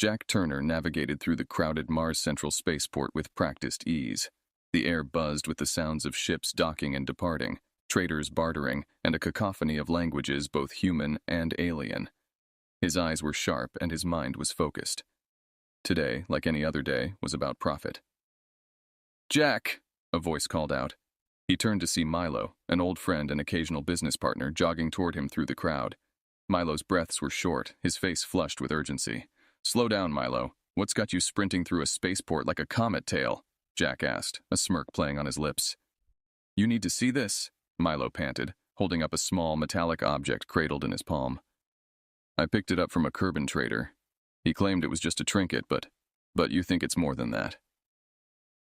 Jack Turner navigated through the crowded Mars Central Spaceport with practiced ease. The air buzzed with the sounds of ships docking and departing, traders bartering, and a cacophony of languages both human and alien. His eyes were sharp and his mind was focused. Today, like any other day, was about profit. "Jack!" a voice called out. He turned to see Milo, an old friend and occasional business partner, jogging toward him through the crowd. Milo's breaths were short, his face flushed with urgency. "Slow down, Milo. What's got you sprinting through a spaceport like a comet tail?" Jack asked, a smirk playing on his lips. "You need to see this," Milo panted, holding up a small metallic object cradled in his palm. "I picked it up from a Kerbin trader. He claimed it was just a trinket, but you think it's more than that."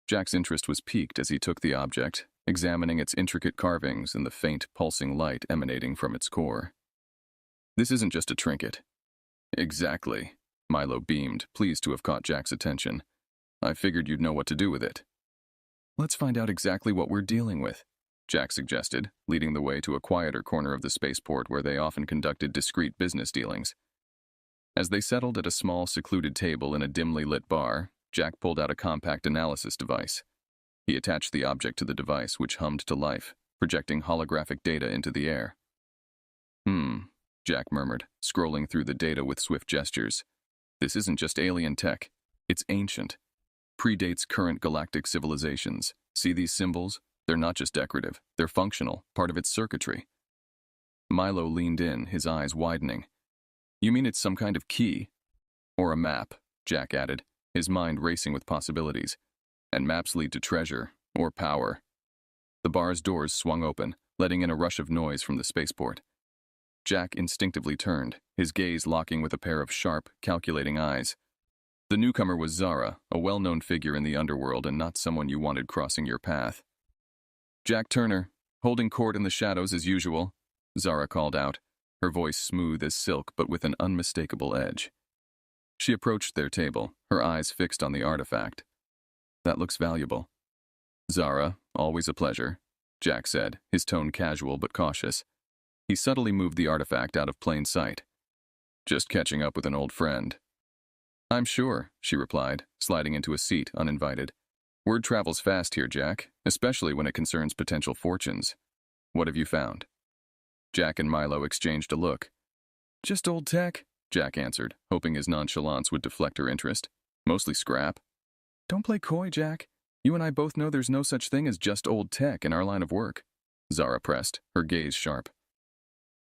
Jack's interest was piqued as he took the object, examining its intricate carvings and the faint, pulsing light emanating from its core. "This isn't just a trinket." "Exactly," Milo beamed, pleased to have caught Jack's attention. "I figured you'd know what to do with it." "Let's find out exactly what we're dealing with," Jack suggested, leading the way to a quieter corner of the spaceport where they often conducted discreet business dealings. As they settled at a small, secluded table in a dimly lit bar, Jack pulled out a compact analysis device. He attached the object to the device, which hummed to life, projecting holographic data into the air. Jack murmured, scrolling through the data with swift gestures. "This isn't just alien tech. It's ancient. Predates current galactic civilizations. See these symbols? They're not just decorative. They're functional, part of its circuitry." Milo leaned in, his eyes widening. "You mean it's some kind of key?" "Or a map," Jack added, his mind racing with possibilities. "And maps lead to treasure, or power." The bar's doors swung open, letting in a rush of noise from the spaceport. Jack instinctively turned, his gaze locking with a pair of sharp, calculating eyes. The newcomer was Zara, a well-known figure in the underworld and not someone you wanted crossing your path. "Jack Turner, holding court in the shadows as usual," Zara called out, her voice smooth as silk but with an unmistakable edge. She approached their table, her eyes fixed on the artifact. "That looks valuable." "Zara, always a pleasure," Jack said, his tone casual but cautious. He subtly moved the artifact out of plain sight. "Just catching up with an old friend." "I'm sure," she replied, sliding into a seat, uninvited. "Word travels fast here, Jack, especially when it concerns potential fortunes. What have you found?" Jack and Milo exchanged a look. "Just old tech," Jack answered, hoping his nonchalance would deflect her interest. "Mostly scrap." "Don't play coy, Jack. You and I both know there's no such thing as just old tech in our line of work," Zara pressed, her gaze sharp.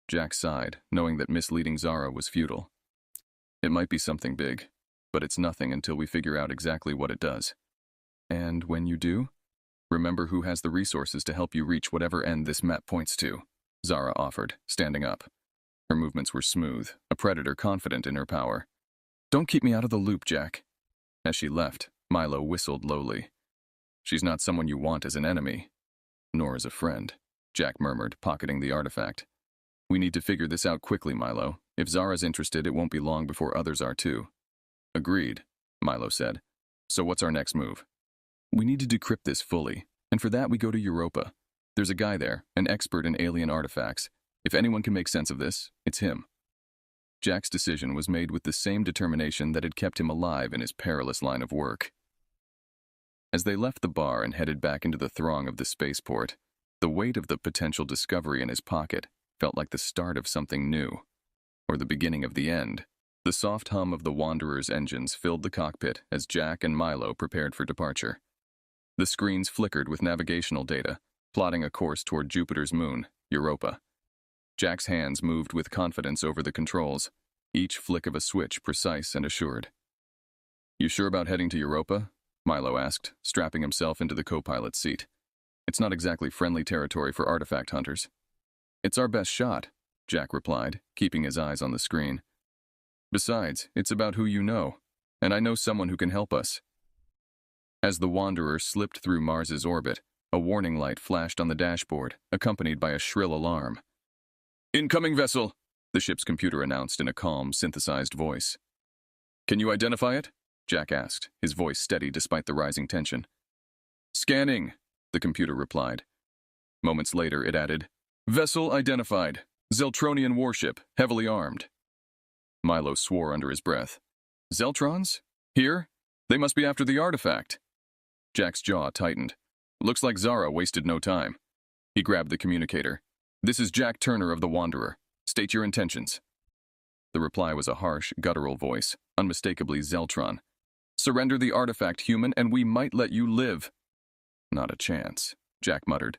Jack sighed, knowing that misleading Zara was futile. "It might be something big, but it's nothing until we figure out exactly what it does. And when you do, remember who has the resources to help you reach whatever end this map points to," Zara offered, standing up. Her movements were smooth, a predator confident in her power. "Don't keep me out of the loop, Jack." As she left, Milo whistled lowly. "She's not someone you want as an enemy, nor as a friend," Jack murmured, pocketing the artifact. "We need to figure this out quickly, Milo. If Zara's interested, it won't be long before others are too." "Agreed," Milo said. "So what's our next move?" "We need to decrypt this fully, and for that we go to Europa. There's a guy there, an expert in alien artifacts. If anyone can make sense of this, it's him." Jack's decision was made with the same determination that had kept him alive in his perilous line of work. As they left the bar and headed back into the throng of the spaceport, the weight of the potential discovery in his pocket felt like the start of something new, or the beginning of the end. The soft hum of the Wanderer's engines filled the cockpit as Jack and Milo prepared for departure. The screens flickered with navigational data, plotting a course toward Jupiter's moon, Europa. Jack's hands moved with confidence over the controls, each flick of a switch precise and assured. "You sure about heading to Europa?" Milo asked, strapping himself into the co-pilot's seat. "It's not exactly friendly territory for artifact hunters." "It's our best shot," Jack replied, keeping his eyes on the screen. "Besides, it's about who you know, and I know someone who can help us." As the Wanderer slipped through Mars's orbit, a warning light flashed on the dashboard, accompanied by a shrill alarm. "Incoming vessel," the ship's computer announced in a calm, synthesized voice. "Can you identify it?" Jack asked, his voice steady despite the rising tension. "Scanning," the computer replied. Moments later, it added, "Vessel identified. Zeltronian warship, heavily armed." Milo swore under his breath. Zeltrons? Here? They must be after the artifact. Jack's jaw tightened. Looks like Zara wasted no time. He grabbed the communicator. This is Jack Turner of the Wanderer. State your intentions. The reply was a harsh, guttural voice, unmistakably Zeltron. Surrender the artifact, human, and we might let you live. Not a chance, Jack muttered.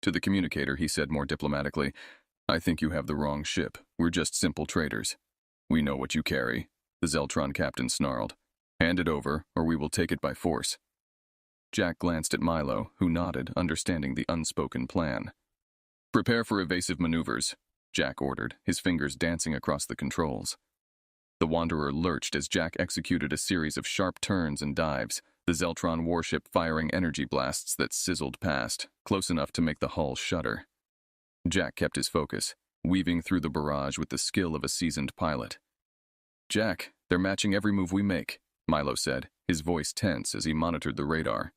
To the communicator, he said more diplomatically, I think you have the wrong ship. We're just simple traders. We know what you carry, the Zeltron captain snarled. Hand it over, or we will take it by force. Jack glanced at Milo, who nodded, understanding the unspoken plan. Prepare for evasive maneuvers, Jack ordered, his fingers dancing across the controls. The Wanderer lurched as Jack executed a series of sharp turns and dives, the Zeltron warship firing energy blasts that sizzled past, close enough to make the hull shudder. Jack kept his focus, weaving through the barrage with the skill of a seasoned pilot. Jack, they're matching every move we make, Milo said, his voice tense as he monitored the radar.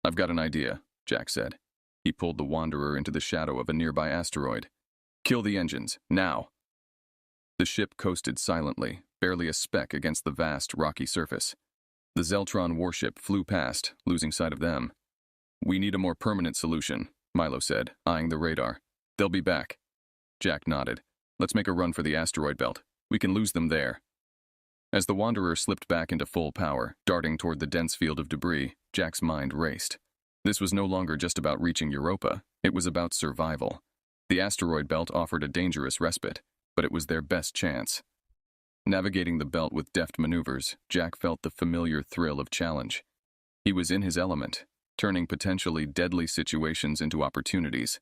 I've got an idea, Jack said. He pulled the Wanderer into the shadow of a nearby asteroid. Kill the engines, now. The ship coasted silently, barely a speck against the vast, rocky surface. The Zeltron warship flew past, losing sight of them. We need a more permanent solution, Milo said, eyeing the radar. They'll be back. Jack nodded. Let's make a run for the asteroid belt. We can lose them there. As the Wanderer slipped back into full power, darting toward the dense field of debris, Jack's mind raced. This was no longer just about reaching Europa. It was about survival. The asteroid belt offered a dangerous respite, but it was their best chance. Navigating the belt with deft maneuvers, Jack felt the familiar thrill of challenge. He was in his element, turning potentially deadly situations into opportunities.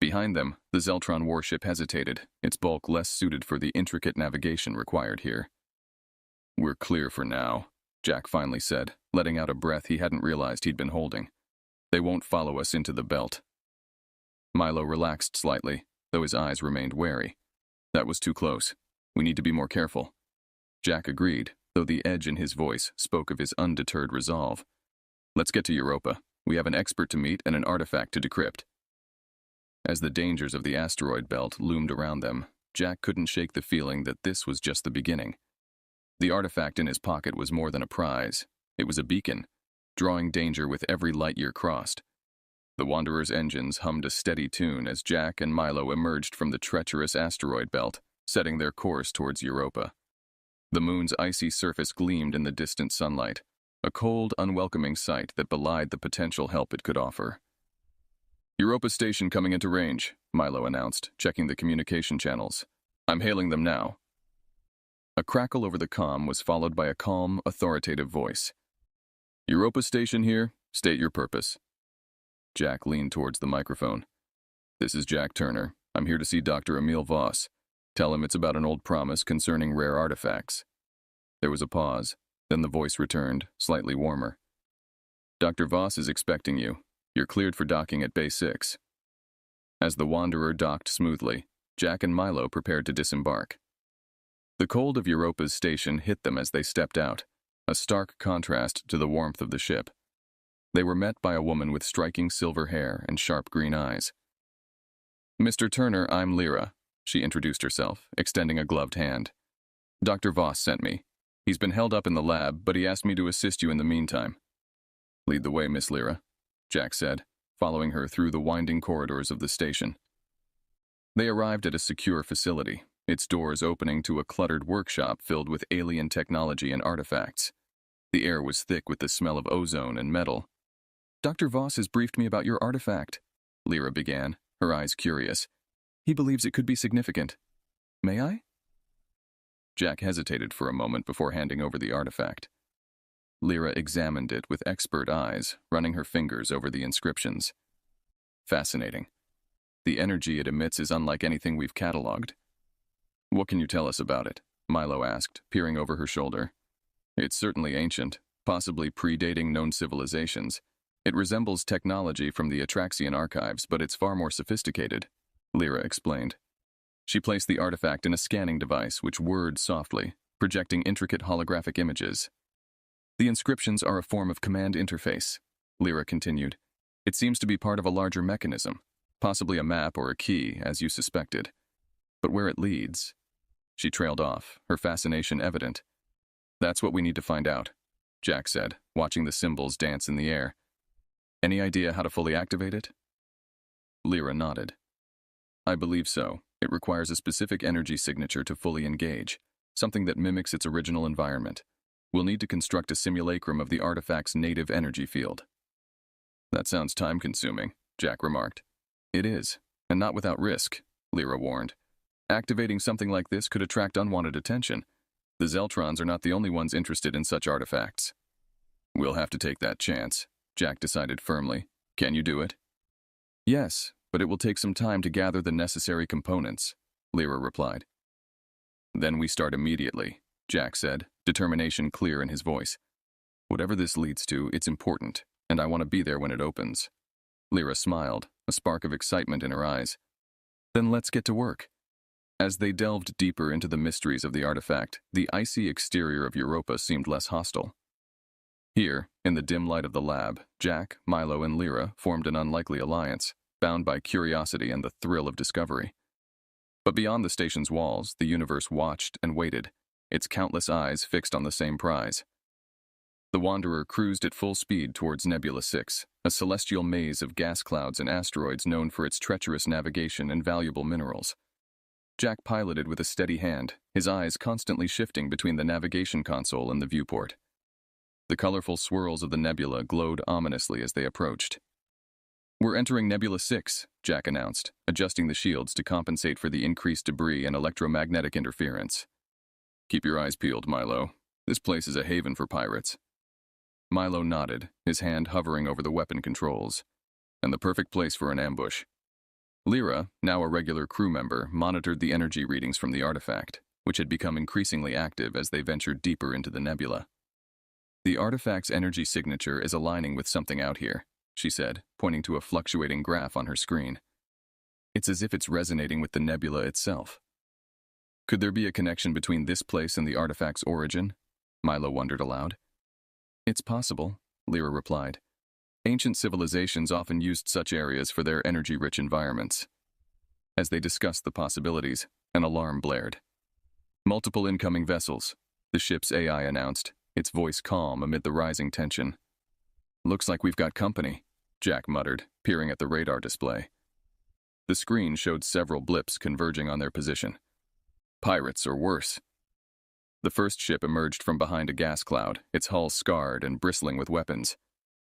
Behind them, the Zeltron warship hesitated, its bulk less suited for the intricate navigation required here. We're clear for now, Jack finally said, letting out a breath he hadn't realized he'd been holding. They won't follow us into the belt. Milo relaxed slightly, though his eyes remained wary. That was too close. We need to be more careful. Jack agreed, though the edge in his voice spoke of his undeterred resolve. Let's get to Europa. We have an expert to meet and an artifact to decrypt. As the dangers of the asteroid belt loomed around them, Jack couldn't shake the feeling that this was just the beginning. The artifact in his pocket was more than a prize. It was a beacon, drawing danger with every light year crossed. The Wanderer's engines hummed a steady tune as Jack and Milo emerged from the treacherous asteroid belt, setting their course towards Europa. The moon's icy surface gleamed in the distant sunlight, a cold, unwelcoming sight that belied the potential help it could offer. Europa station coming into range, Milo announced, checking the communication channels. I'm hailing them now. A crackle over the comm was followed by a calm, authoritative voice. Europa station here, state your purpose. Jack leaned towards the microphone. This is Jack Turner. I'm here to see Dr. Emil Voss. Tell him it's about an old promise concerning rare artifacts. There was a pause, then the voice returned, slightly warmer. Dr. Voss is expecting you. You're cleared for docking at Bay 6. As the Wanderer docked smoothly, Jack and Milo prepared to disembark. The cold of Europa's station hit them as they stepped out, a stark contrast to the warmth of the ship. They were met by a woman with striking silver hair and sharp green eyes. Mr. Turner, I'm Lyra, she introduced herself, extending a gloved hand. Dr. Voss sent me. He's been held up in the lab, but he asked me to assist you in the meantime. Lead the way, Miss Lyra, Jack said, following her through the winding corridors of the station. They arrived at a secure facility, its doors opening to a cluttered workshop filled with alien technology and artifacts. The air was thick with the smell of ozone and metal. Dr. Voss has briefed me about your artifact, Lyra began, her eyes curious. He believes it could be significant. May I? Jack hesitated for a moment before handing over the artifact. Lyra examined it with expert eyes, running her fingers over the inscriptions. Fascinating. The energy it emits is unlike anything we've cataloged. What can you tell us about it? Milo asked, peering over her shoulder. It's certainly ancient, possibly predating known civilizations. It resembles technology from the Atraxian archives, but it's far more sophisticated, Lyra explained. She placed the artifact in a scanning device which whirred softly, projecting intricate holographic images. The inscriptions are a form of command interface, Lyra continued. It seems to be part of a larger mechanism, possibly a map or a key, as you suspected. But where it leads... She trailed off, her fascination evident. That's what we need to find out, Jack said, watching the symbols dance in the air. Any idea how to fully activate it? Lyra nodded. I believe so. It requires a specific energy signature to fully engage, something that mimics its original environment. We'll need to construct a simulacrum of the artifact's native energy field. That sounds time-consuming, Jack remarked. It is, and not without risk, Lyra warned. Activating something like this could attract unwanted attention. The Zeltrons are not the only ones interested in such artifacts. We'll have to take that chance, Jack decided firmly. Can you do it? Yes, but it will take some time to gather the necessary components, Lyra replied. Then we start immediately, Jack said, determination clear in his voice. Whatever this leads to, it's important, and I want to be there when it opens. Lyra smiled, a spark of excitement in her eyes. Then let's get to work. As they delved deeper into the mysteries of the artifact, the icy exterior of Europa seemed less hostile. Here, in the dim light of the lab, Jack, Milo, and Lyra formed an unlikely alliance, bound by curiosity and the thrill of discovery. But beyond the station's walls, the universe watched and waited, its countless eyes fixed on the same prize. The Wanderer cruised at full speed towards Nebula 6, a celestial maze of gas clouds and asteroids known for its treacherous navigation and valuable minerals. Jack piloted with a steady hand, his eyes constantly shifting between the navigation console and the viewport. The colorful swirls of the nebula glowed ominously as they approached. We're entering Nebula 6, Jack announced, adjusting the shields to compensate for the increased debris and electromagnetic interference. Keep your eyes peeled, Milo. This place is a haven for pirates. Milo nodded, his hand hovering over the weapon controls. And the perfect place for an ambush. Lyra, now a regular crew member, monitored the energy readings from the artifact, which had become increasingly active as they ventured deeper into the nebula. The artifact's energy signature is aligning with something out here, she said, pointing to a fluctuating graph on her screen. It's as if it's resonating with the nebula itself. Could there be a connection between this place and the artifact's origin? Milo wondered aloud. It's possible, Lyra replied. Ancient civilizations often used such areas for their energy-rich environments. As they discussed the possibilities, an alarm blared. Multiple incoming vessels, the ship's AI announced, its voice calm amid the rising tension. Looks like we've got company, Jack muttered, peering at the radar display. The screen showed several blips converging on their position. Pirates or worse. The first ship emerged from behind a gas cloud, its hull scarred and bristling with weapons.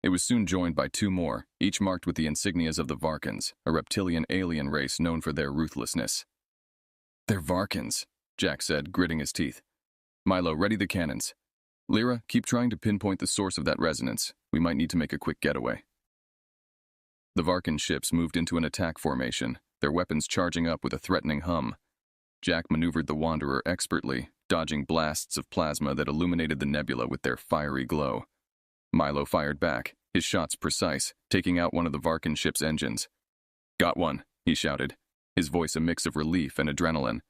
It was soon joined by two more, each marked with the insignias of the Varkans, a reptilian alien race known for their ruthlessness. They're Varkans, Jack said, gritting his teeth. Milo, ready the cannons. Lyra, keep trying to pinpoint the source of that resonance. We might need to make a quick getaway. The Varkan ships moved into an attack formation, their weapons charging up with a threatening hum. Jack maneuvered the Wanderer expertly, dodging blasts of plasma that illuminated the nebula with their fiery glow. Milo fired back, his shots precise, taking out one of the Varkan ship's engines. Got one, he shouted, his voice a mix of relief and adrenaline.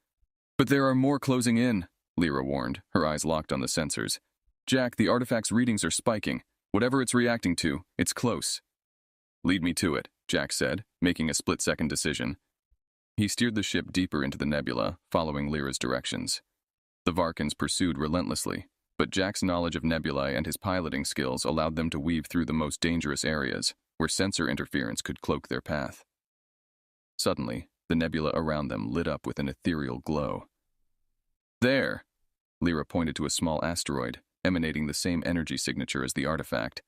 But there are more closing in, Lyra warned, her eyes locked on the sensors. Jack, the artifact's readings are spiking. Whatever it's reacting to, it's close. Lead me to it, Jack said, making a split-second decision. He steered the ship deeper into the nebula, following Lyra's directions. The Varkans pursued relentlessly, but Jack's knowledge of nebulae and his piloting skills allowed them to weave through the most dangerous areas, where sensor interference could cloak their path. Suddenly, the nebula around them lit up with an ethereal glow. There! Lyra pointed to a small asteroid, emanating the same energy signature as the artifact.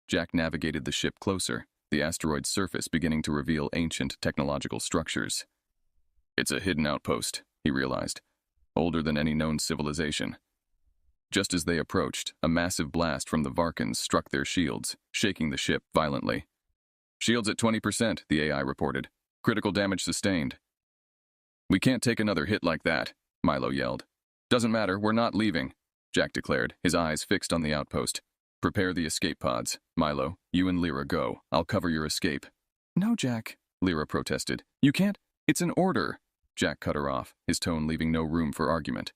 Jack navigated the ship closer, the asteroid's surface beginning to reveal ancient technological structures. It's a hidden outpost, he realized, older than any known civilization. Just as they approached, a massive blast from the Varkans struck their shields, shaking the ship violently. Shields at 20%, the AI reported. Critical damage sustained. We can't take another hit like that, Milo yelled. Doesn't matter, we're not leaving, Jack declared, his eyes fixed on the outpost. Prepare the escape pods. Milo, you and Lyra go. I'll cover your escape. No, Jack, Lyra protested. You can't. It's an order. Jack cut her off, his tone leaving no room for argument.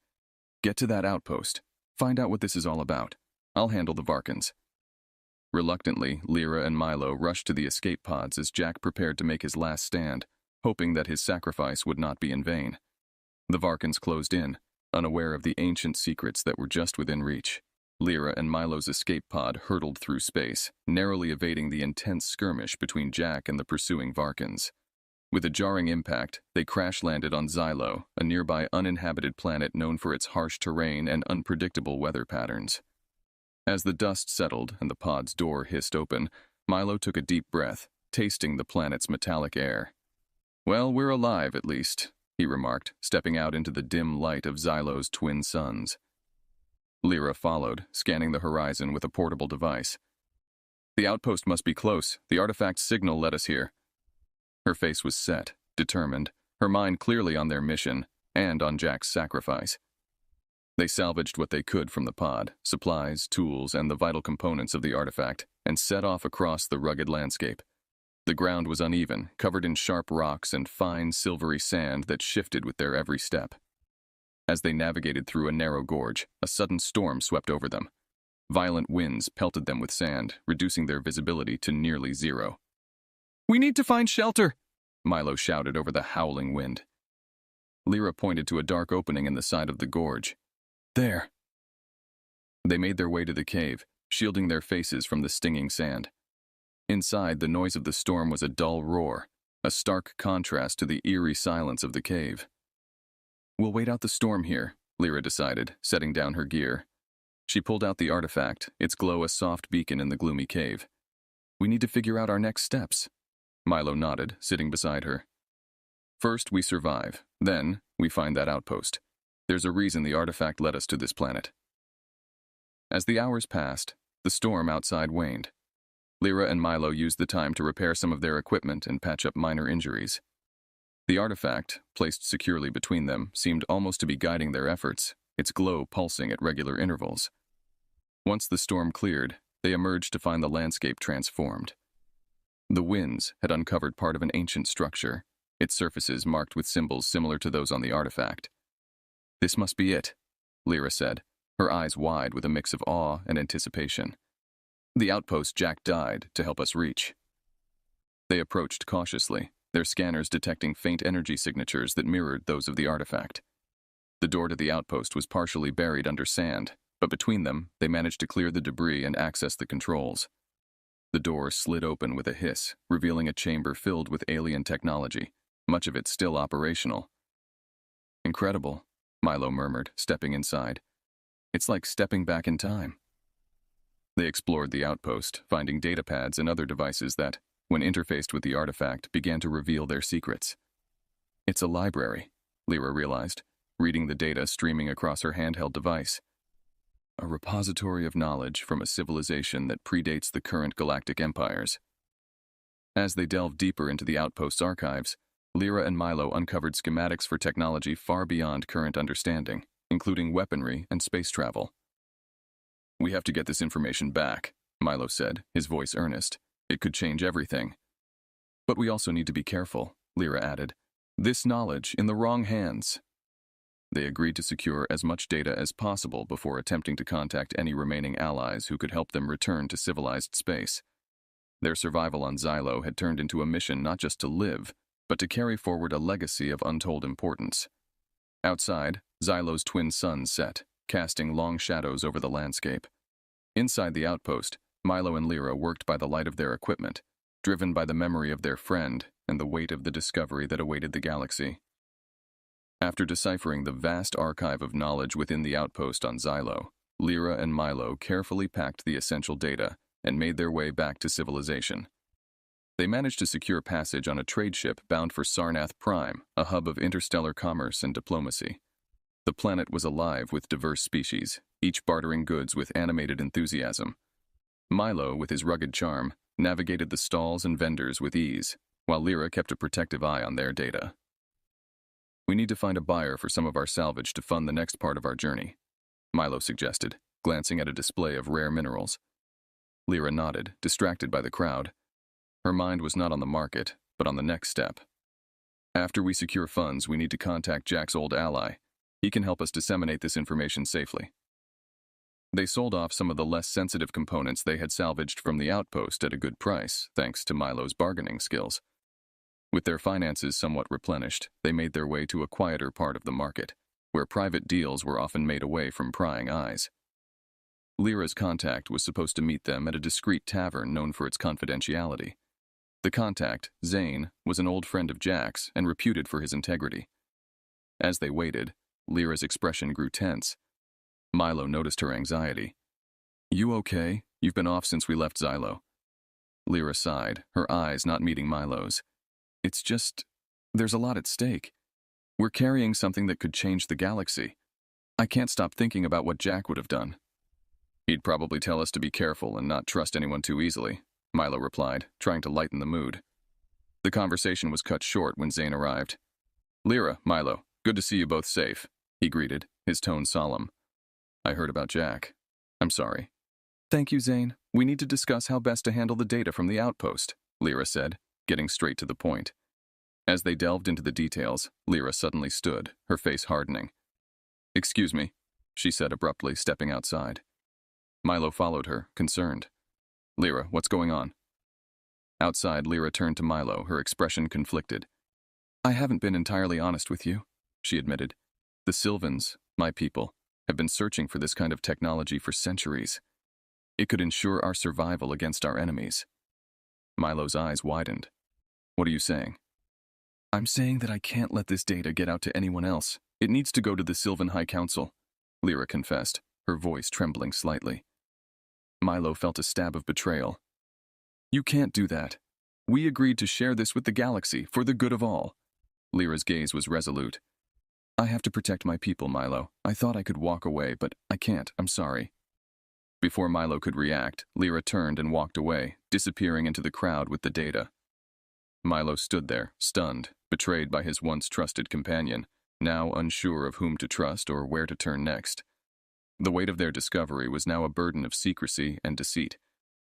Get to that outpost. Find out what this is all about. I'll handle the Varkans. Reluctantly, Lyra and Milo rushed to the escape pods as Jack prepared to make his last stand, hoping that his sacrifice would not be in vain. The Varkans closed in, unaware of the ancient secrets that were just within reach. Lyra and Milo's escape pod hurtled through space, narrowly evading the intense skirmish between Jack and the pursuing Varkans. With a jarring impact, they crash-landed on Xylo, a nearby uninhabited planet known for its harsh terrain and unpredictable weather patterns. As the dust settled and the pod's door hissed open, Milo took a deep breath, tasting the planet's metallic air. "Well, we're alive, at least," he remarked, stepping out into the dim light of Xylo's twin suns. Lyra followed, scanning the horizon with a portable device. "The outpost must be close. The artifact's signal led us here." Her face was set, determined, her mind clearly on their mission and on Jack's sacrifice. They salvaged what they could from the pod, supplies, tools, and the vital components of the artifact, and set off across the rugged landscape. The ground was uneven, covered in sharp rocks and fine, silvery sand that shifted with their every step. As they navigated through a narrow gorge, a sudden storm swept over them. Violent winds pelted them with sand, reducing their visibility to nearly zero. "We need to find shelter!" Milo shouted over the howling wind. Lyra pointed to a dark opening in the side of the gorge. "There." They made their way to the cave, shielding their faces from the stinging sand. Inside, the noise of the storm was a dull roar, a stark contrast to the eerie silence of the cave. "We'll wait out the storm here," Lyra decided, setting down her gear. She pulled out the artifact, its glow a soft beacon in the gloomy cave. "We need to figure out our next steps." Milo nodded, sitting beside her. "First, we survive. Then, we find that outpost. There's a reason the artifact led us to this planet." As the hours passed, the storm outside waned. Lyra and Milo used the time to repair some of their equipment and patch up minor injuries. The artifact, placed securely between them, seemed almost to be guiding their efforts, its glow pulsing at regular intervals. Once the storm cleared, they emerged to find the landscape transformed. The winds had uncovered part of an ancient structure, its surfaces marked with symbols similar to those on the artifact. "This must be it," Lyra said, her eyes wide with a mix of awe and anticipation. "The outpost Jack died to help us reach." They approached cautiously, their scanners detecting faint energy signatures that mirrored those of the artifact. The door to the outpost was partially buried under sand, but between them, they managed to clear the debris and access the controls. The door slid open with a hiss, revealing a chamber filled with alien technology, much of it still operational. "Incredible," Milo murmured, stepping inside. "It's like stepping back in time." They explored the outpost, finding datapads and other devices that, when interfaced with the artifact, began to reveal their secrets. "It's a library," Lyra realized, reading the data streaming across her handheld device. "A repository of knowledge from a civilization that predates the current galactic empires." As they delved deeper into the outpost's archives, Lyra and Milo uncovered schematics for technology far beyond current understanding, including weaponry and space travel. "We have to get this information back," Milo said, his voice earnest. "It could change everything." "But we also need to be careful," Lyra added. "This knowledge in the wrong hands." They agreed to secure as much data as possible before attempting to contact any remaining allies who could help them return to civilized space. Their survival on Xylo had turned into a mission not just to live, but to carry forward a legacy of untold importance. Outside, Xylo's twin suns set, casting long shadows over the landscape. Inside the outpost, Milo and Lyra worked by the light of their equipment, driven by the memory of their friend and the weight of the discovery that awaited the galaxy. After deciphering the vast archive of knowledge within the outpost on Xylo, Lyra and Milo carefully packed the essential data and made their way back to civilization. They managed to secure passage on a trade ship bound for Sarnath Prime, a hub of interstellar commerce and diplomacy. The planet was alive with diverse species, each bartering goods with animated enthusiasm. Milo, with his rugged charm, navigated the stalls and vendors with ease, while Lyra kept a protective eye on their data. "We need to find a buyer for some of our salvage to fund the next part of our journey," Milo suggested, glancing at a display of rare minerals. Lyra nodded, distracted by the crowd. Her mind was not on the market, but on the next step. "After we secure funds, we need to contact Jack's old ally. He can help us disseminate this information safely." They sold off some of the less sensitive components they had salvaged from the outpost at a good price, thanks to Milo's bargaining skills. With their finances somewhat replenished, they made their way to a quieter part of the market. where private deals were often made away from prying eyes. Lyra's contact was supposed to meet them at a discreet tavern known for its confidentiality. The contact, Zane, was an old friend of Jack's and reputed for his integrity. As they waited, Lyra's expression grew tense. Milo noticed her anxiety. "You okay? You've been off since we left Xylo." Lyra sighed, her eyes not meeting Milo's. "It's just, there's a lot at stake. We're carrying something that could change the galaxy. I can't stop thinking about what Jack would have done." "He'd probably tell us to be careful and not trust anyone too easily," Milo replied, trying to lighten the mood. The conversation was cut short when Zane arrived. "Lyra, Milo, good to see you both safe," he greeted, his tone solemn. "I heard about Jack. I'm sorry." "Thank you, Zane. We need to discuss how best to handle the data from the outpost," Lyra said, getting straight to the point. As they delved into the details, Lyra suddenly stood, her face hardening. "Excuse me," she said abruptly, stepping outside. Milo followed her, concerned. "Lyra, what's going on?" Outside, Lyra turned to Milo, her expression conflicted. "I haven't been entirely honest with you," she admitted. "The Sylvans, my people, have been searching for this kind of technology for centuries. It could ensure our survival against our enemies." Milo's eyes widened. "What are you saying?" "I'm saying that I can't let this data get out to anyone else. It needs to go to the Sylvan High Council," Lyra confessed, her voice trembling slightly. Milo felt a stab of betrayal. "You can't do that. We agreed to share this with the galaxy, for the good of all." Lyra's gaze was resolute. "I have to protect my people, Milo. I thought I could walk away, but I can't. I'm sorry." Before Milo could react, Lyra turned and walked away, disappearing into the crowd with the data. Milo stood there, stunned, betrayed by his once trusted companion, now unsure of whom to trust or where to turn next. The weight of their discovery was now a burden of secrecy and deceit,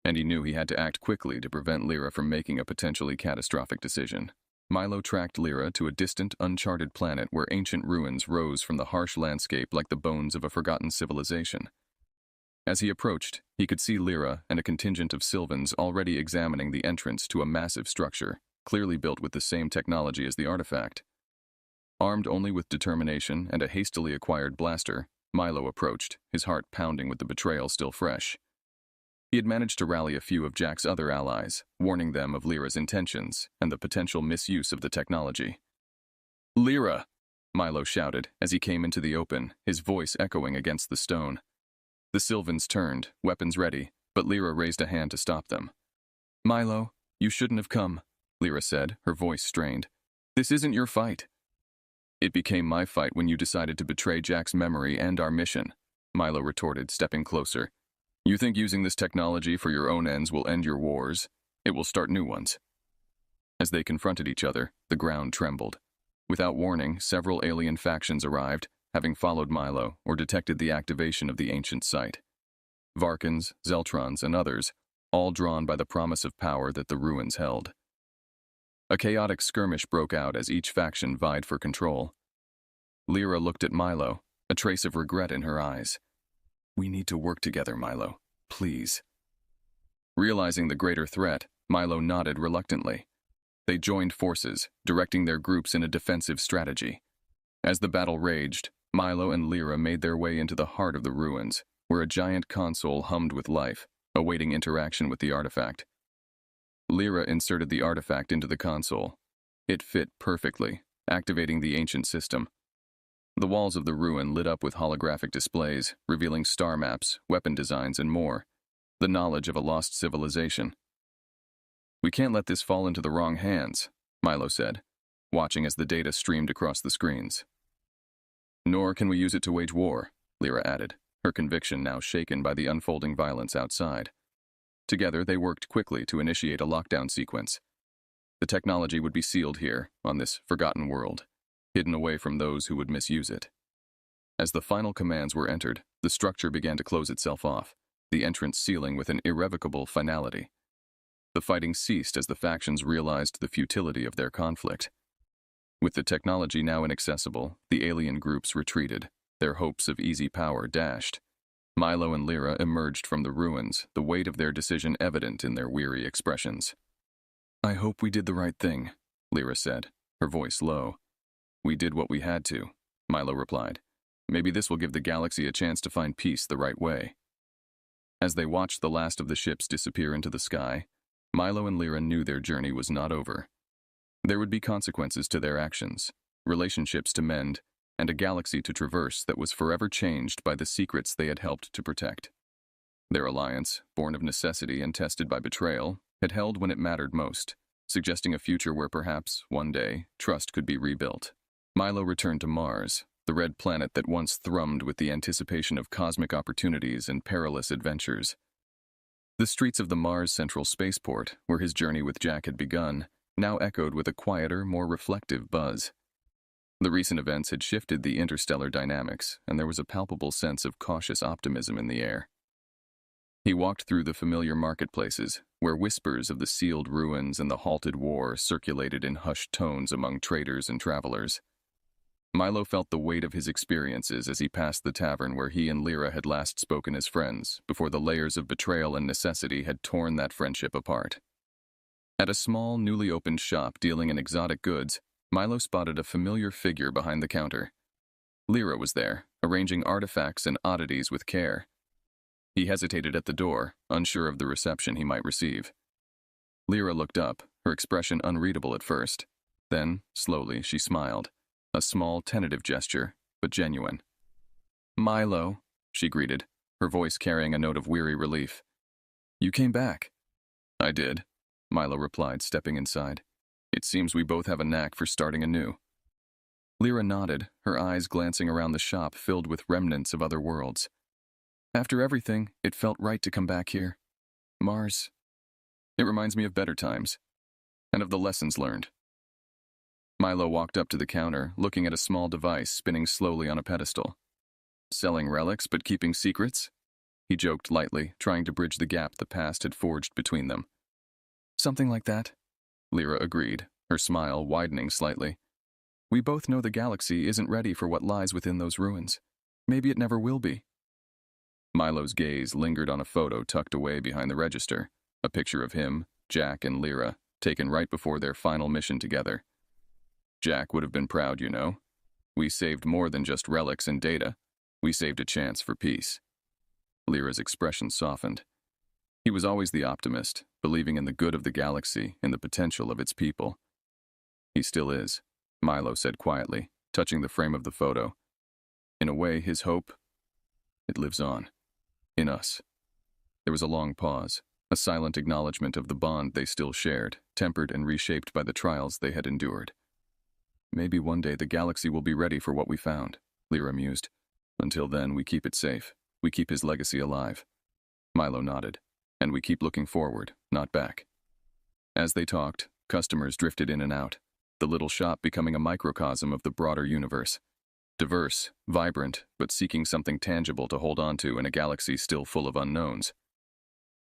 and he knew he had to act quickly to prevent Lyra from making a potentially catastrophic decision. Milo tracked Lyra to a distant, uncharted planet where ancient ruins rose from the harsh landscape like the bones of a forgotten civilization. As he approached, he could see Lyra and a contingent of Sylvans already examining the entrance to a massive structure, clearly built with the same technology as the artifact. Armed only with determination and a hastily acquired blaster, Milo approached, his heart pounding with the betrayal still fresh. He had managed to rally a few of Jack's other allies, warning them of Lyra's intentions and the potential misuse of the technology. "Lyra!" Milo shouted as he came into the open, his voice echoing against the stone. The Sylvans turned, weapons ready, but Lyra raised a hand to stop them. "Milo, you shouldn't have come," Lyra said, her voice strained. "This isn't your fight." "It became my fight when you decided to betray Jack's memory and our mission," Milo retorted, stepping closer. "You think using this technology for your own ends will end your wars? It will start new ones." As they confronted each other, the ground trembled. Without warning, several alien factions arrived, having followed Milo or detected the activation of the ancient site. Varkans, Zeltrons, and others, all drawn by the promise of power that the ruins held. A chaotic skirmish broke out as each faction vied for control. Lyra looked at Milo, a trace of regret in her eyes. "We need to work together, Milo. Please." Realizing the greater threat, Milo nodded reluctantly. They joined forces, directing their groups in a defensive strategy. As the battle raged, Milo and Lyra made their way into the heart of the ruins, where a giant console hummed with life, awaiting interaction with the artifact. Lyra inserted the artifact into the console. It fit perfectly, activating the ancient system. The walls of the ruin lit up with holographic displays, revealing star maps, weapon designs, and more. The knowledge of a lost civilization. "We can't let this fall into the wrong hands," Milo said, watching as the data streamed across the screens. "Nor can we use it to wage war," Lyra added, her conviction now shaken by the unfolding violence outside. Together, they worked quickly to initiate a lockdown sequence. The technology would be sealed here, on this forgotten world, hidden away from those who would misuse it. As the final commands were entered, the structure began to close itself off, the entrance sealing with an irrevocable finality. The fighting ceased as the factions realized the futility of their conflict. With the technology now inaccessible, the alien groups retreated, their hopes of easy power dashed. Milo and Lyra emerged from the ruins, the weight of their decision evident in their weary expressions. "I hope we did the right thing," Lyra said, her voice low. "We did what we had to," Milo replied, Maybe this will give the galaxy a chance to find peace the right way. As they watched the last of the ships disappear into the sky, Milo and Lyra knew their journey was not over. There would be consequences to their actions, relationships to mend, and a galaxy to traverse that was forever changed by the secrets they had helped to protect. Their alliance, born of necessity and tested by betrayal, had held when it mattered most, suggesting a future where perhaps, one day, trust could be rebuilt. Milo returned to Mars, the red planet that once thrummed with the anticipation of cosmic opportunities and perilous adventures. The streets of the Mars Central Spaceport, where his journey with Jack had begun, now echoed with a quieter, more reflective buzz. The recent events had shifted the interstellar dynamics, and there was a palpable sense of cautious optimism in the air. He walked through the familiar marketplaces, where whispers of the sealed ruins and the halted war circulated in hushed tones among traders and travelers. Milo felt the weight of his experiences as he passed the tavern where he and Lyra had last spoken as friends, before the layers of betrayal and necessity had torn that friendship apart. At a small, newly opened shop dealing in exotic goods, Milo spotted a familiar figure behind the counter. Lyra was there, arranging artifacts and oddities with care. He hesitated at the door, unsure of the reception he might receive. Lyra looked up, her expression unreadable at first. Then, slowly, she smiled. A small, tentative gesture, but genuine. "Milo," she greeted, her voice carrying a note of weary relief. "You came back." "I did," Milo replied, stepping inside. "It seems we both have a knack for starting anew." Lyra nodded, her eyes glancing around the shop filled with remnants of other worlds. "After everything, it felt right to come back here. Mars. It reminds me of better times, and of the lessons learned." Milo walked up to the counter, looking at a small device spinning slowly on a pedestal. "Selling relics but keeping secrets?" He joked lightly, trying to bridge the gap the past had forged between them. "Something like that," Lyra agreed, her smile widening slightly. "We both know the galaxy isn't ready for what lies within those ruins. Maybe it never will be." Milo's gaze lingered on a photo tucked away behind the register, a picture of him, Jack, and Lyra, taken right before their final mission together. "Jack would have been proud, you know. We saved more than just relics and data. We saved a chance for peace." Lyra's expression softened. He was always the optimist, believing in the good of the galaxy and the potential of its people. "He still is," Milo said quietly, touching the frame of the photo. "In a way, his hope, it lives on. In us." There was a long pause, a silent acknowledgement of the bond they still shared, tempered and reshaped by the trials they had endured. "Maybe one day the galaxy will be ready for what we found," Lyra mused. "Until then, we keep it safe. We keep his legacy alive." Milo nodded. "And we keep looking forward, not back." As they talked, customers drifted in and out, the little shop becoming a microcosm of the broader universe. Diverse, vibrant, but seeking something tangible to hold on to in a galaxy still full of unknowns.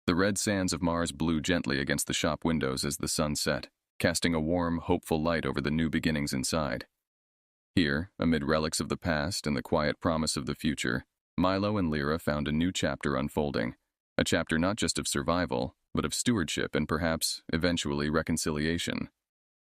The red sands of Mars blew gently against the shop windows as the sun set, casting a warm, hopeful light over the new beginnings inside. Here, amid relics of the past and the quiet promise of the future, Milo and Lyra found a new chapter unfolding, a chapter not just of survival, but of stewardship and perhaps, eventually, reconciliation.